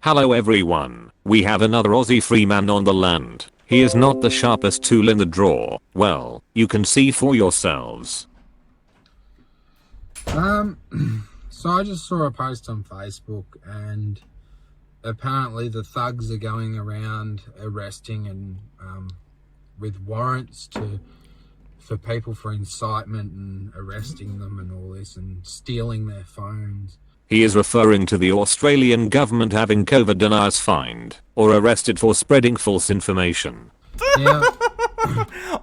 Hello everyone, we have another Aussie freeman on the land. He is not the sharpest tool in the drawer. Well, you can see for yourselves. So I just saw a post on Facebook, and apparently the thugs are going around arresting and with warrants for people for incitement and arresting them and all this and stealing their phones. He is referring to the Australian government having COVID deniers fined or arrested for spreading false information. Yeah.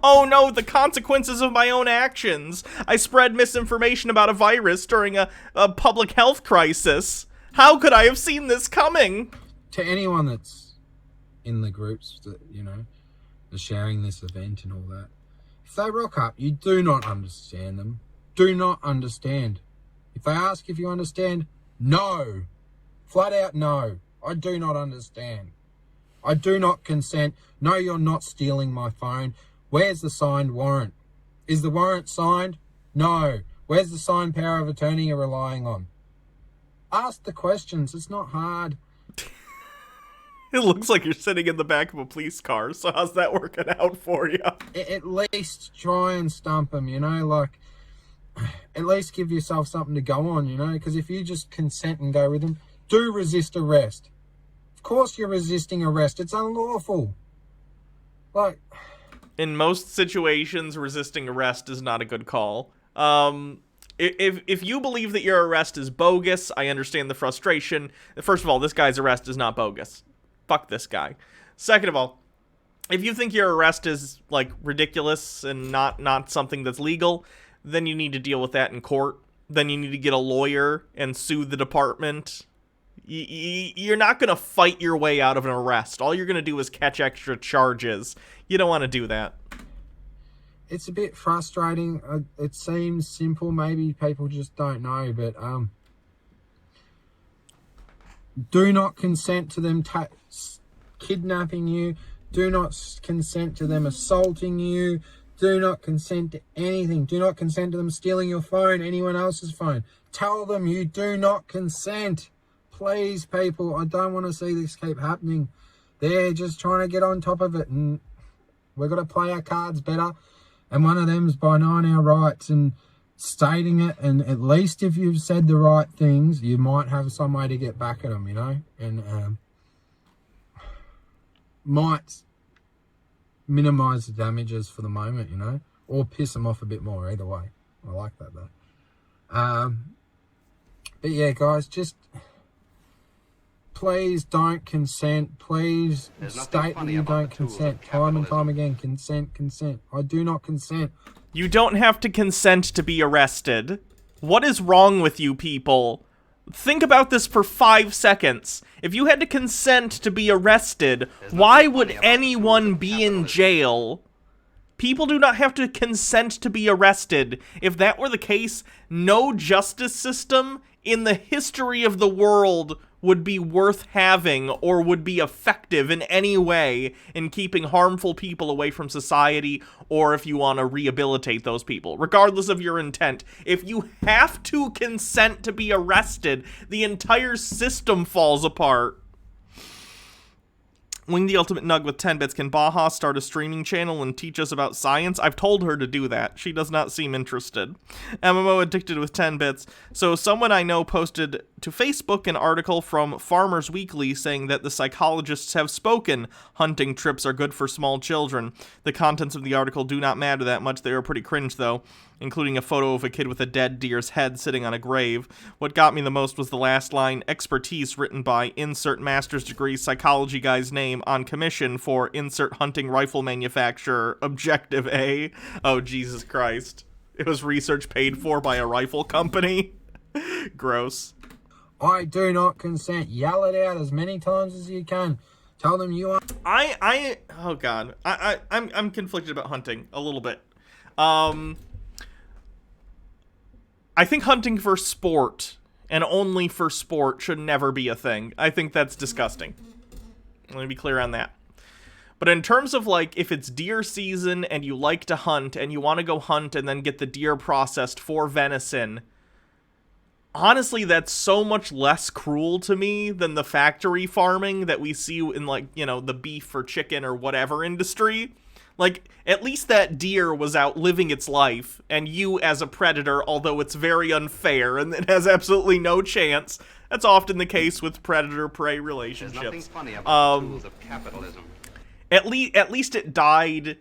Oh no, the consequences of my own actions. I spread misinformation about a virus during a public health crisis. How could I have seen this coming? To anyone that's in the groups that, are sharing this event and all that, if they rock up, you do not understand them. Do not understand. If they ask if you understand, no. Flat out no. I do not understand. I do not consent. No, you're not stealing my phone. Where's the signed warrant? Is the warrant signed? No. Where's the signed power of attorney you're relying on? Ask the questions. It's not hard. It looks like you're sitting in the back of a police car, so how's that working out for you? At least try and stump them, at least give yourself something to go on, because if you just consent and go with them, do resist arrest. Of course you're resisting arrest. It's unlawful. In most situations, resisting arrest is not a good call. If you believe that your arrest is bogus, I understand the frustration. First of all, this guy's arrest is not bogus. Fuck this guy. Second of all, if you think your arrest is, ridiculous and not something that's legal, then you need to deal with that in court. Then you need to get a lawyer and sue the department. You're not going to fight your way out of an arrest. All you're going to do is catch extra charges. You don't want to do that. It's a bit frustrating. It seems simple. Maybe people just don't know, but do not consent to them kidnapping you. Do not consent to them assaulting you. Do not consent to anything. Do not consent to them stealing your phone, anyone else's phone. Tell them you do not consent. Please, people, I don't want to see this keep happening. They're just trying to get on top of it, and we've got to play our cards better. And one of them's by knowing our rights and stating it. And at least if you've said the right things, you might have some way to get back at them, and might minimize the damages for the moment, or piss them off a bit more. Either way, I like that though. But yeah, guys, just please don't consent. Please state that you don't consent. Time and time again, consent. I do not consent. You don't have to consent to be arrested. What is wrong with you people? Think about this for 5 seconds. If you had to consent to be arrested, why would anyone be in jail? People do not have to consent to be arrested. If that were the case, no justice system in the history of the world would be worth having or would be effective in any way in keeping harmful people away from society, or if you want to rehabilitate those people, regardless of your intent. If you have to consent to be arrested, the entire system falls apart. Wing the Ultimate Nug with 10 bits. Can Baja start a streaming channel and teach us about science? I've told her to do that. She does not seem interested. MMO Addicted with 10 bits. So someone I know posted to Facebook an article from Farmers Weekly saying that the psychologists have spoken. Hunting trips are good for small children. The contents of the article do not matter that much. They are pretty cringe, though, including a photo of a kid with a dead deer's head sitting on a grave. What got me the most was the last line, expertise written by insert master's degree psychology guy's name on commission for insert hunting rifle manufacturer, Objective A. Oh, Jesus Christ. It was research paid for by a rifle company. Gross. I do not consent. Yell it out as many times as you can. Tell them you are... Oh God. I'm conflicted about hunting a little bit. I think hunting for sport, and only for sport, should never be a thing. I think that's disgusting. Let me be clear on that. But in terms of, if it's deer season and you like to hunt, and you want to go hunt and then get the deer processed for venison, honestly, that's so much less cruel to me than the factory farming that we see in, like, you know, the beef or chicken or whatever industry. Like, at least that deer was out living its life, and you as a predator, although it's very unfair and it has absolutely no chance, that's often the case with predator-prey relationships. There's nothing funny about the tools of capitalism. At least it died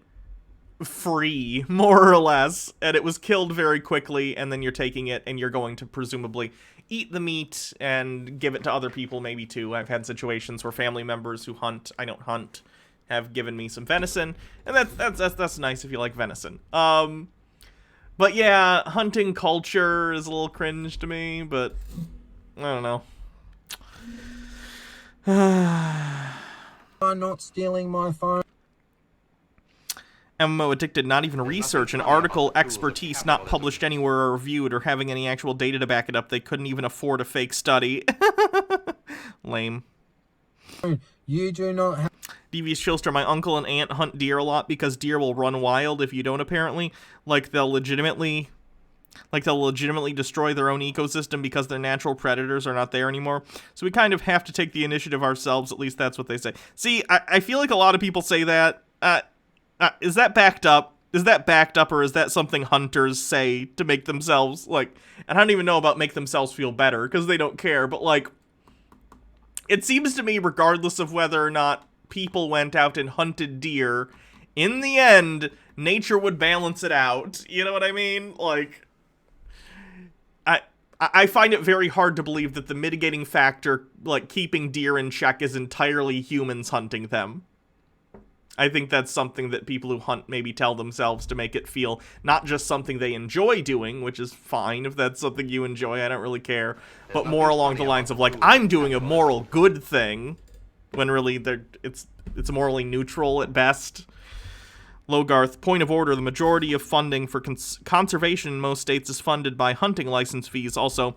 free, more or less, and it was killed very quickly, and then you're taking it and you're going to presumably eat the meat and give it to other people maybe too. I've had situations where family members who hunt, I don't hunt, have given me some venison, and that's nice if you like venison. But yeah, hunting culture is a little cringe to me, but I don't know. I'm not stealing my phone. MMO addicted, not even research, an article, expertise not published anywhere or reviewed or having any actual data to back it up. They couldn't even afford a fake study. Lame. You do not have... Devious Chillster, my uncle and aunt hunt deer a lot because deer will run wild if you don't, apparently. Like, they'll legitimately destroy their own ecosystem because their natural predators are not there anymore. So we kind of have to take the initiative ourselves, at least that's what they say. See, I feel like a lot of people say that. Is that backed up? Is that backed up, or is that something hunters say to make themselves, like, and I don't even know about make themselves feel better, because they don't care, but, like, it seems to me, regardless of whether or not people went out and hunted deer, in the end, nature would balance it out. You know what I mean? Like, I find it very hard to believe that the mitigating factor, like, keeping deer in check, is entirely humans hunting them. I think that's something that people who hunt maybe tell themselves to make it feel not just something they enjoy doing, which is fine if that's something you enjoy, I don't really care, but more along the lines of, like, I'm doing a moral good thing, when really it's morally neutral at best. Logarth, point of order, the majority of funding for conservation in most states is funded by hunting license fees. Also,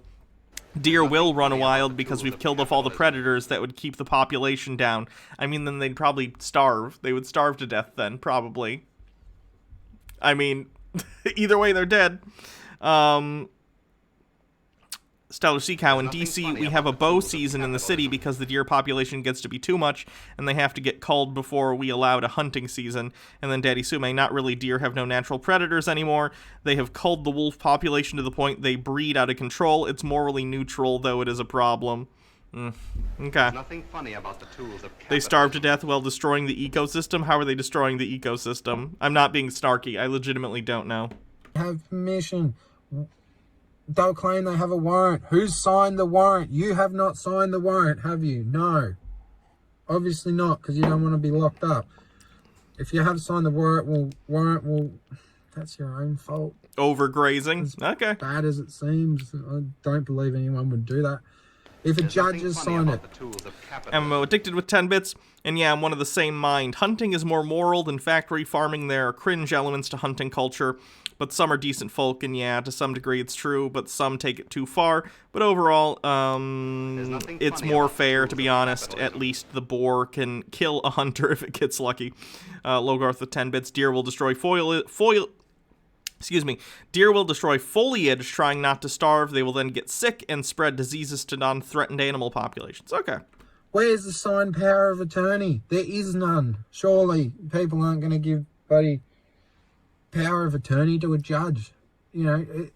deer will run wild because we've killed off all the predators that would keep the population down. I mean, then they'd probably starve. They would starve to death then, probably. I mean, either way, they're dead. Stellar Sea Cow, in DC, we have a bow season in the city because the deer population gets to be too much, and they have to get culled before we allowed a hunting season. And then Daddy Sume, not really, deer have no natural predators anymore. They have culled the wolf population to the point they breed out of control. It's morally neutral, though it is a problem. Okay. Nothing funny about the tools of They starve to death while destroying the ecosystem? How are they destroying the ecosystem? I'm not being snarky. I legitimately don't know. Have permission. They'll claim they have a warrant. Who's signed the warrant? You have not signed the warrant, have you? No. Obviously not, because you don't want to be locked up. If you have signed the warrant will that's your own fault. Overgrazing? Okay. Bad as it seems, I don't believe anyone would do that. If a judge has signed it. MMO addicted with 10 bits, and yeah, I'm one of the same mind. Hunting is more moral than factory farming. There are cringe elements to hunting culture, but some are decent folk, and yeah, to some degree it's true, but some take it too far. But overall, it's more fair, to be honest. At least the boar can kill a hunter if it gets lucky. Logarth with 10 bits, deer will destroy deer will destroy foliage trying not to starve. They will then get sick and spread diseases to non-threatened animal populations. Okay. Where's the signed power of attorney? There is none. Surely people aren't going to give buddy power of attorney to a judge. You know,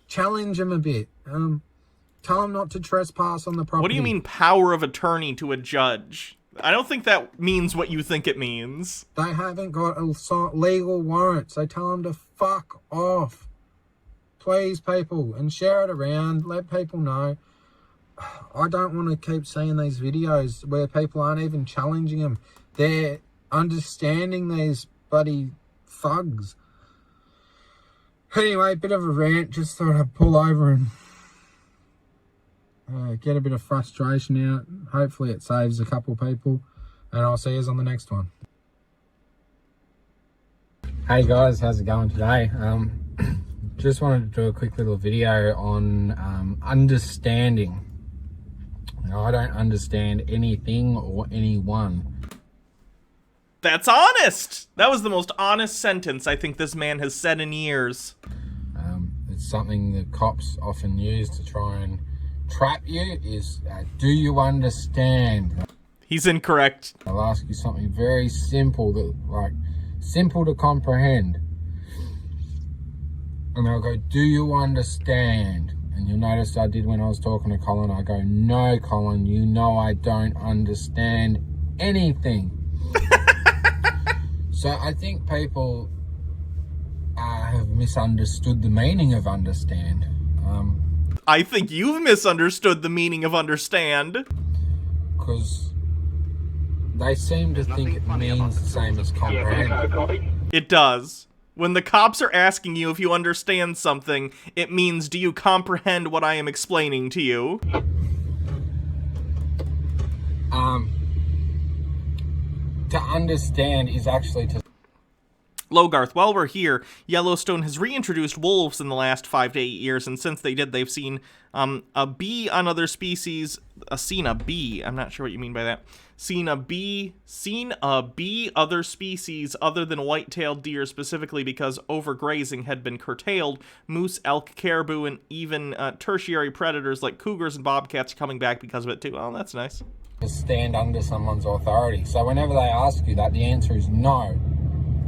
challenge him a bit. Tell him not to trespass on the property. What do you mean power of attorney to a judge? I don't think that means what you think it means. They haven't got a legal warrant, so tell them to fuck off. Please, people, and share it around. Let people know. I don't want to keep seeing these videos where people aren't even challenging them. They're understanding these bloody thugs. Anyway, bit of a rant. Just thought I'd pull over and get a bit of frustration out. Hopefully it saves a couple people, and I'll see you on the next one. Hey guys, how's it going today? Just wanted to do a quick little video on understanding. I don't understand anything or anyone. That's honest! That was the most honest sentence I think this man has said in years. It's something the cops often use to try and trap you is, do you understand? He's incorrect. I'll ask you something very simple, simple to comprehend. And I'll go, do you understand? And you'll notice I did when I was talking to Colin, I go, no, Colin, you know I don't understand anything. So I think people have misunderstood the meaning of understand. I think you've misunderstood the meaning of understand. Because they seem to think it means the same as comprehend. It does. When the cops are asking you if you understand something, it means, do you comprehend what I am explaining to you? To understand is actually to... Logarth, while we're here, Yellowstone has reintroduced wolves in the last 5 to 8 years, and since they did, they've seen a bee on other species. Seen a bee. I'm not sure what you mean by that. Seen a bee other species other than white-tailed deer, specifically because overgrazing had been curtailed. Moose, elk, caribou, and even tertiary predators like cougars and bobcats are coming back because of it too. Oh, that's nice. To stand under someone's authority. So whenever they ask you that, the answer is no.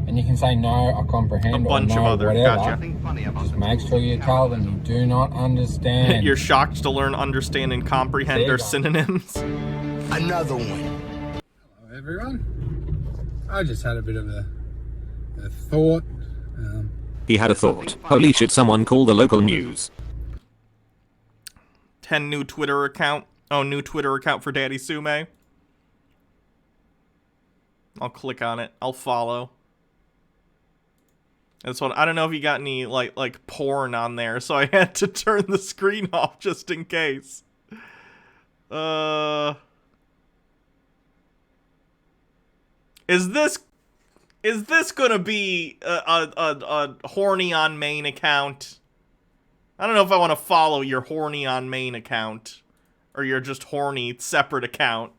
And you can say no, I comprehend, A bunch or no, of other, whatever. gotcha. Just make sure you tell them you do not understand. You're shocked to learn understand and comprehend are synonyms. Another one. Hello everyone. I just had a bit of a thought. He had a thought. Holy shit, someone call the local news. 10 new Twitter account. Oh, new Twitter account for Daddy Sume. I'll click on it. I'll follow. That's what I don't know if you got any like porn on there, so I had to turn the screen off just in case. Is this gonna be a horny on main account? I don't know if I want to follow your horny on main account or your just horny separate account.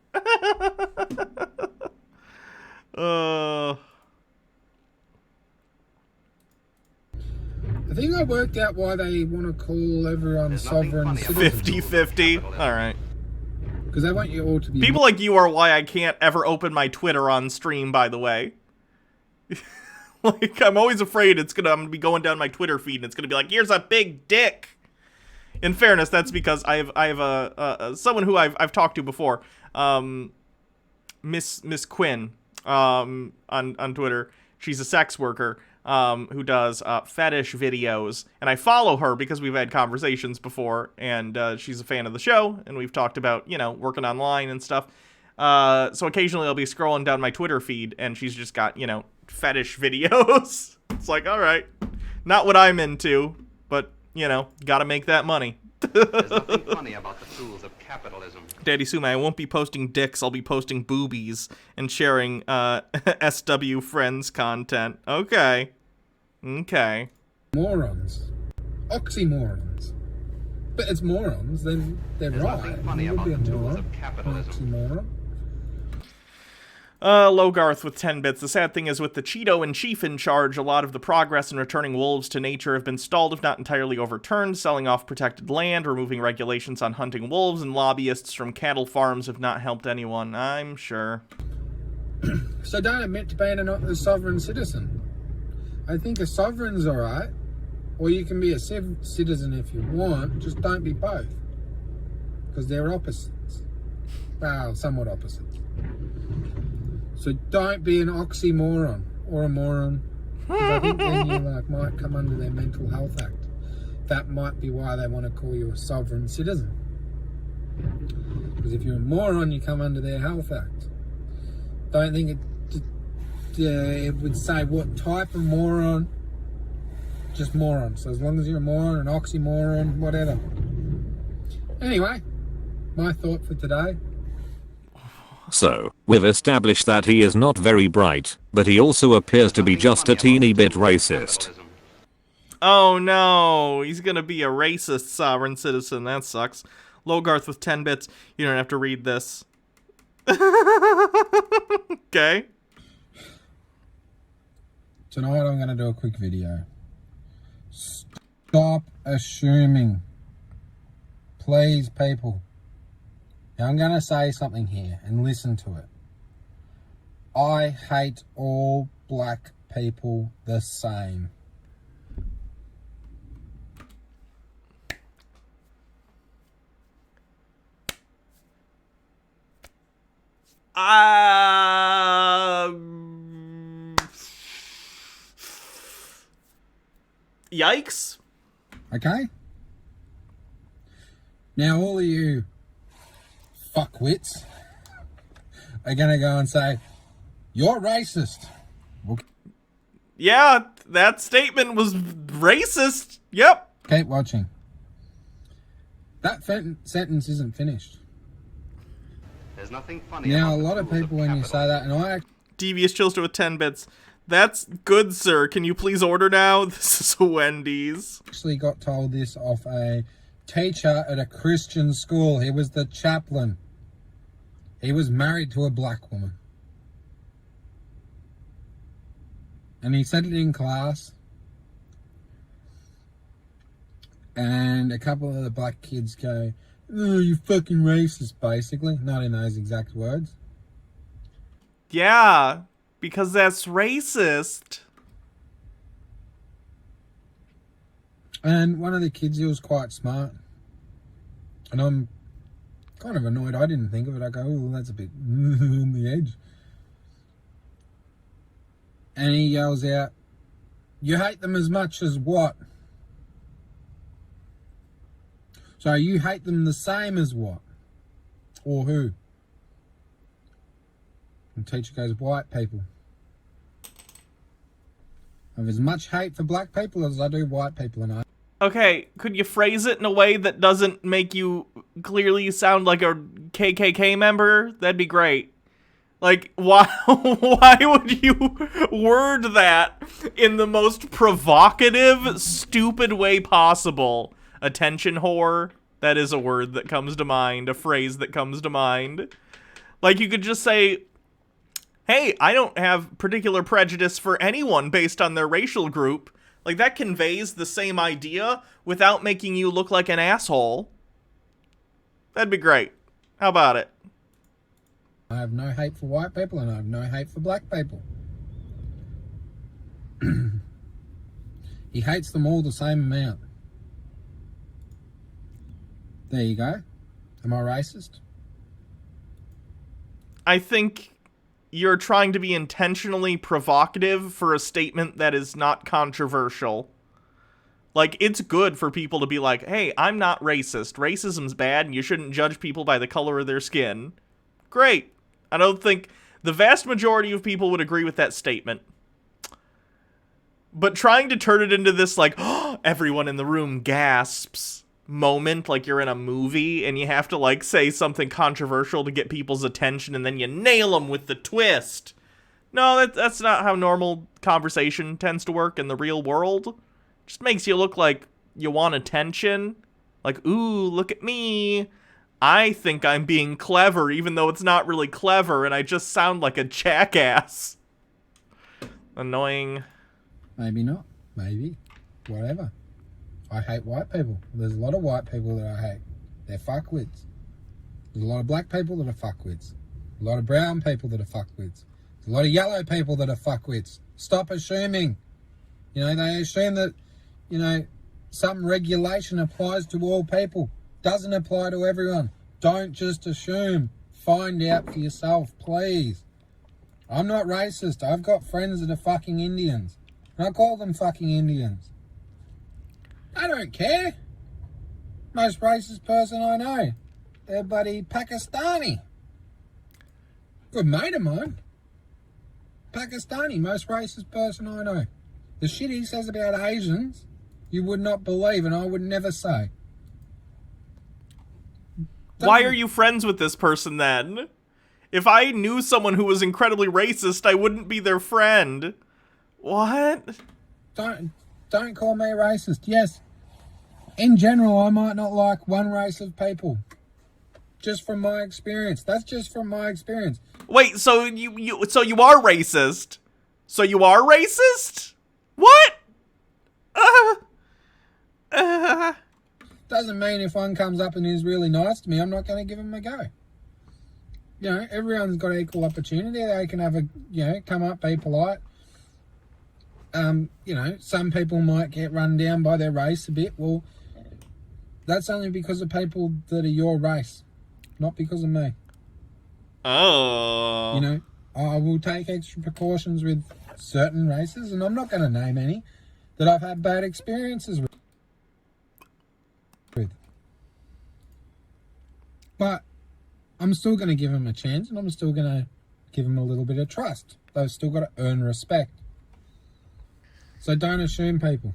I think I worked out why they want to call everyone sovereign citizen. 50-50. All right. Because they want you all to be... People like you are why I can't ever open my Twitter on stream, by the way. Like, I'm always afraid I'm gonna be going down my Twitter feed and it's gonna be like, here's a big dick. In fairness, that's because I have someone who I've talked to before, Miss Quinn, on Twitter. She's a sex worker, who does fetish videos, and I follow her because we've had conversations before, and she's a fan of the show, and we've talked about, working online and stuff. So occasionally I'll be scrolling down my Twitter feed, and she's just got, fetish videos. It's like, all right, not what I'm into, but, gotta make that money. There's nothing funny about the tools of capitalism. Daddy Sume, I won't be posting dicks, I'll be posting boobies and sharing SW Friends content. Okay. Morons. Oxymorons. But it's morons, then they're There's right. nothing funny You would about be a the tools moron. of capitalism. Oxymoron. Logarth with 10 bits. The sad thing is with the Cheeto and Chief in charge, a lot of the progress in returning wolves to nature have been stalled if not entirely overturned. Selling off protected land, removing regulations on hunting wolves, and lobbyists from cattle farms have not helped anyone, I'm sure. So don't admit to being a sovereign citizen. I think a sovereign's alright. Or you can be a citizen if you want, just don't be both. Because they're opposites. Well, somewhat opposites. So don't be an oxymoron or a moron. Because I think then you might come under their Mental Health Act. That might be why they want to call you a sovereign citizen. Because if you're a moron, you come under their Health Act. Don't think it would say what type of moron. Just moron. So as long as you're a moron, an oxymoron, whatever. Anyway, my thought for today. So, we've established that he is not very bright, but he also appears to be just a teeny bit racist. Oh no, he's gonna be a racist sovereign citizen. That sucks. Logarth with 10 bits. You don't have to read this. Okay. Tonight I'm going to do a quick video. Stop assuming. Please, people. Now I'm going to say something here and listen to it. I hate all black people the same. Yikes. Okay? Now all of you fuckwits are going to go and say, you're racist. Yeah, that statement was racist. Yep. Keep watching. That sentence isn't finished. There's nothing funny Now, a about the lot of tools people, when you say that, and I Devious Chillster with 10 bits. That's good, sir. Can you please order now? This is a Wendy's. actually got told this off a teacher at a Christian school. He was the chaplain. He was married to a black woman. And he said it in class. And a couple of the black kids go, oh, you fucking racist, basically. Not in those exact words. Yeah, because that's racist. And one of the kids, he was quite smart. And I'm kind of annoyed. I didn't think of it. I go, oh, that's a bit on the edge. And he yells out, you hate them as much as what? So you hate them the same as what? Or who? And the teacher goes, white people. I have as much hate for black people as I do white people, and I... Okay, could you phrase it in a way that doesn't make you clearly sound like a KKK member? That'd be great. Like, why would you word that in the most provocative, stupid way possible? Attention whore? That is a word that comes to mind, a phrase that comes to mind. Like, you could just say, hey, I don't have particular prejudice for anyone based on their racial group. Like, that conveys the same idea without making you look like an asshole. That'd be great. How about it? I have no hate for white people and I have no hate for black people. He hates them all the same amount. There you go. Am I racist? I think you're trying to be intentionally provocative for a statement that is not controversial. Like, it's good for people to be like, hey, I'm not racist. Racism's bad and you shouldn't judge people by the color of their skin. Great. I don't think the vast majority of people would agree with that statement. But trying to turn it into this, like, oh, everyone in the room gasps moment, like you're in a movie, and you have to, like, say something controversial to get people's attention, and then you nail them with the twist. No, that's not how normal conversation tends to work in the real world. It just makes you look like you want attention. Like, ooh, look at me. I think I'm being clever, even though it's not really clever, and I just sound like a jackass. Annoying. Maybe not. Maybe. Whatever. I hate white people. There's a lot of white people that I hate. They're fuckwits. There's a lot of black people that are fuckwits. A lot of brown people that are fuckwits. There's a lot of yellow people that are fuckwits. Stop assuming. You know, they assume that, you know, some regulation applies to all people. Doesn't apply to everyone. Don't just assume. Find out for yourself, please. I'm not racist. I've got friends that are fucking Indians. And I call them fucking Indians. I don't care. Most racist person I know. They're bloody Pakistani. Good mate of mine. Pakistani, most racist person I know. The shit he says about Asians, you would not believe, and I would never say. Why are you friends with this person then? If I knew someone who was incredibly racist, I wouldn't be their friend. What? Don't call me racist. Yes, in general, I might not like one race of people. Just from my experience. That's just from my experience. Wait, so you are racist? So you are racist? What? Doesn't mean if one comes up and is really nice to me, I'm not going to give them a go. You know, everyone's got equal opportunity. They can have come up, be polite. You know, some people might get run down by their race a bit. Well, that's only because of people that are your race, not because of me. Oh. You know, I will take extra precautions with certain races, and I'm not going to name any that I've had bad experiences with. But I'm still going to give them a chance, and I'm still going to give them a little bit of trust. They've still got to earn respect. So don't assume people.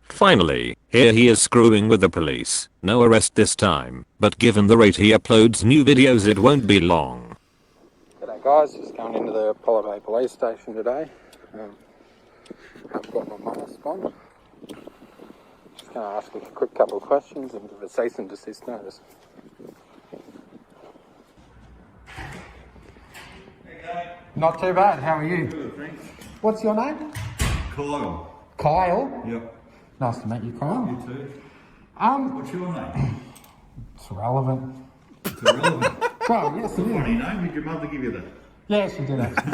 Finally, here he is screwing with the police. No arrest this time, but given the rate he uploads new videos, it won't be long. G'day guys, just going into the Apollo Bay police station today. I've got my mask on. Just going to ask a quick couple of questions and give a cease and desist notice. Not too bad, how are you? Good, thanks. What's your name? Kyle. Kyle? Yep. Nice to meet you, Kyle. You too. What's your name? It's relevant. It's irrelevant. Well, yes it Funny is. name. Did your mother give you that? Yeah, she did actually.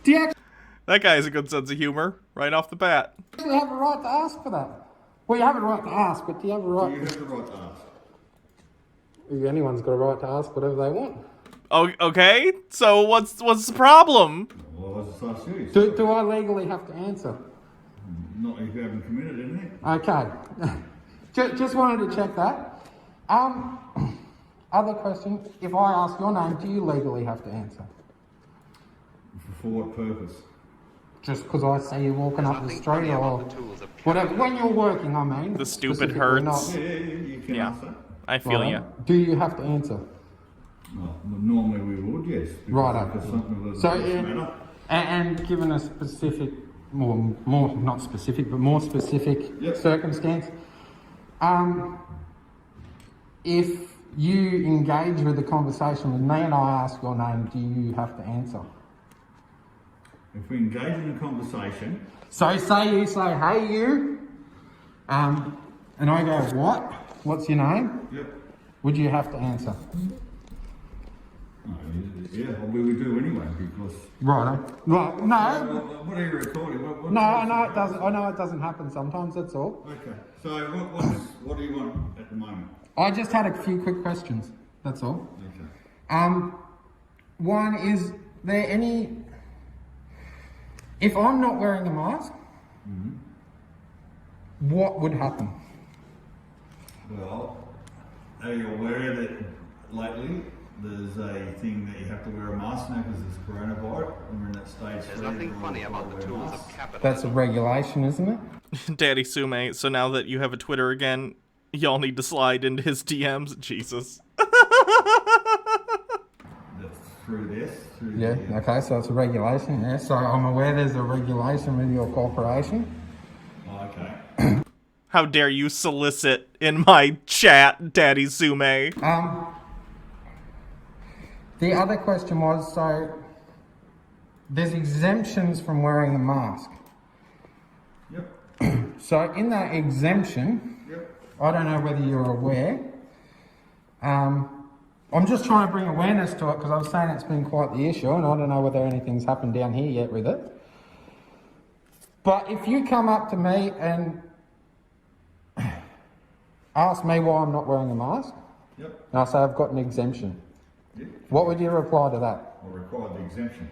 Do you That guy has a good sense of humor right off the bat. actually have a right to ask for that? Well, you have a right to ask, but do you have a Do right? you have the right to ask? Anyone's got a right to ask whatever they want. Oh, okay. So what's the problem? Well, I was just ask you. Do I legally have to answer? Not if you haven't committed anything. Okay. Just wanted to check that. Other question, if I ask your name, do you legally have to answer? For what purpose? Just because I see you walking up the street or whatever. When you're working, I mean. The stupid specifically hurts. not. Yeah, you can Yeah. ask that. I feel Right. you. Do you have to answer? Well, normally we would, yes. because Right. It's something that So, doesn't matter. and given a specific, more not specific, but more specific Yep. circumstance, if you engage with a conversation with me and I ask your name, do you have to answer? If we engage in a conversation, So say you say, hey you, and I go, what? What's your name? yep. Would you have to answer? No, yeah, well, we would do anyway because. Right. Well, no. Well, what are you recording? No, I know it doesn't. I know it doesn't happen sometimes. That's all. Okay. So what do you want at the moment? I just had a few quick questions. That's all. Okay. One is there any? If I'm not wearing a mask, what would happen? Well, are you aware that lately there's a thing that you have to wear a mask now because there's coronavirus and we're in that stage. There's nothing funny about the tools of capital. That's a regulation, isn't it? Daddy Sume, so now that you have a Twitter again, y'all need to slide into his DMs. Jesus. That's through this. Through Yeah. the, Okay. So it's a regulation. Yeah. So I'm aware there's a regulation with your corporation. Oh, okay. How dare you solicit in my chat, Daddy Sume? The other question was, so there's exemptions from wearing a mask. Yep. So in that exemption, Yep. I don't know whether you're aware. I'm just trying to bring awareness to it because I was saying it's been quite the issue and I don't know whether anything's happened down here yet with it. But if you come up to me and ask me why I'm not wearing a mask, Yep. and I say I've got an exemption, Yep. what would you reply to that? I require the exemption.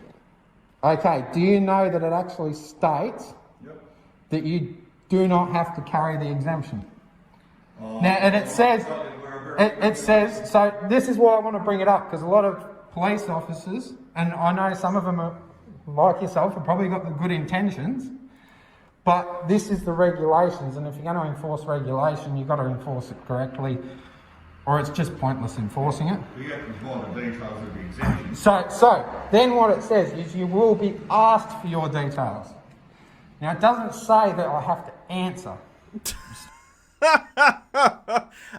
Okay, do you know that it actually states Yep. that you do not have to carry the exemption? Oh, Now, and it says, so this is why I want to bring it up, because a lot of police officers, and I know some of them are, like yourself, have probably got the good intentions, but this is the regulations, and if you're going to enforce regulation, you've got to enforce it correctly, or it's just pointless enforcing it. You have to provide the details of the exemption. So then what it says is you will be asked for your details. Now, it doesn't say that I have to answer.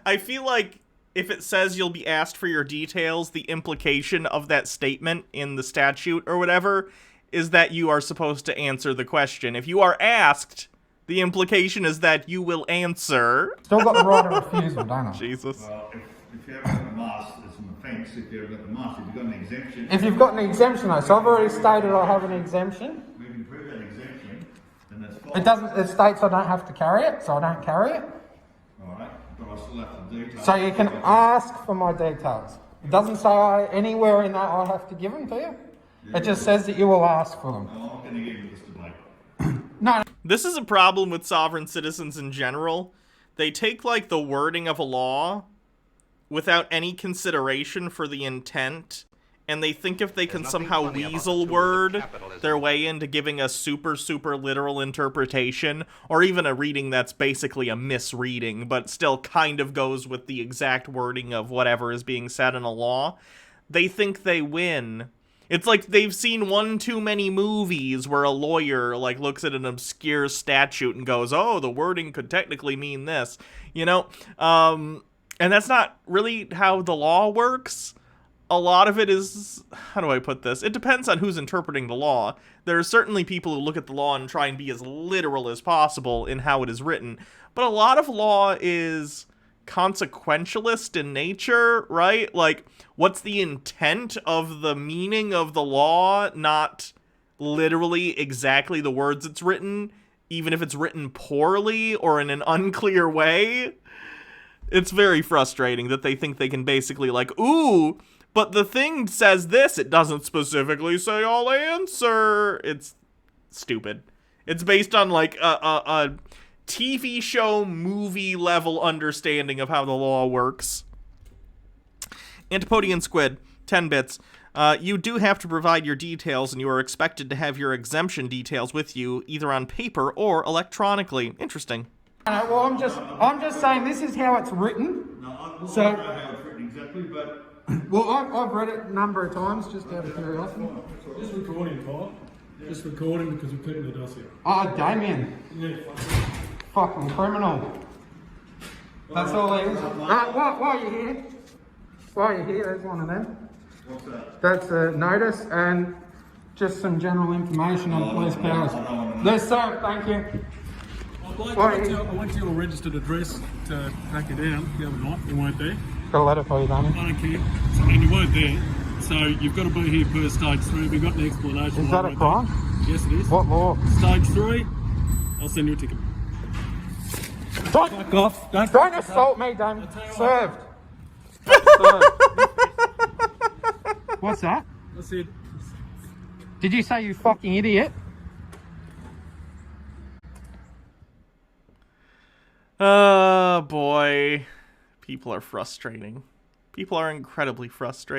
I feel like if it says you'll be asked for your details, the implication of that statement in the statute or whatever is that you are supposed to answer the question. If you are asked, The implication is that you will answer. Still got the right of refusal, don't I? Jesus. Well, if you haven't got the mask, it's an offence if you haven't got the mask. If you've got an exemption... If you've got an exemption, though, so I've already stated I have an exemption. We can prove that exemption, then that's fine. It doesn't. It states I don't have to carry it, so I don't carry it. Alright, but I still have to detail... So you can ask for my details. It doesn't say anywhere in that I have to give them to you. It just says that you will ask for them. No, I'm not going to get into this debate. No. This is a problem with sovereign citizens in general. They take, like, the wording of a law without any consideration for the intent, and they think if they can somehow weasel word their way into giving a super, super literal interpretation, or even a reading that's basically a misreading, but still kind of goes with the exact wording of whatever is being said in a law, they think they win. It's like they've seen one too many movies where a lawyer, like, looks at an obscure statute and goes, oh, the wording could technically mean this, you know? And that's not really how the law works. A lot of it is, how do I put this? It depends on who's interpreting the law. There are certainly people who look at the law and try and be as literal as possible in how it is written. But a lot of law is consequentialist in nature, right? Like, what's the intent of the meaning of the law, not literally exactly the words it's written, even if it's written poorly or in an unclear way. It's very frustrating that they think they can basically, like, ooh, but the thing says this, it doesn't specifically say I'll answer. It's stupid. It's based on, like, a TV show movie level understanding of how the law works. Antipodian Squid, 10 bits. You do have to provide your details, and you are expected to have your exemption details with you, either on paper or electronically. Interesting. Well, I'm just saying this is how it's written. No, I don't So- know how it's written exactly, but... Well, I've read it a number of times, just out of curiosity. Just recording, Paul. Just recording because we put it in the dossier. Oh, Damien. Yeah. Fucking criminal. That's all it is. While you're here, there's one of them. What's that? That's a notice and just some general information on police powers. Yes, sir, thank you. I went to your registered address to track it down the other night. You weren't there. Got a letter for you, Danny. I don't care. And you weren't there. So you've got to be here per stage 3. We've got an explanation. Is that a crime? Yes, it is. What law? Stage 3, I'll send you a ticket. Don't, Fuck off. don't assault me, Damien. Served. What's that? I said, Did you say you fucking idiot? Oh, boy. People are frustrating. People are incredibly frustrating.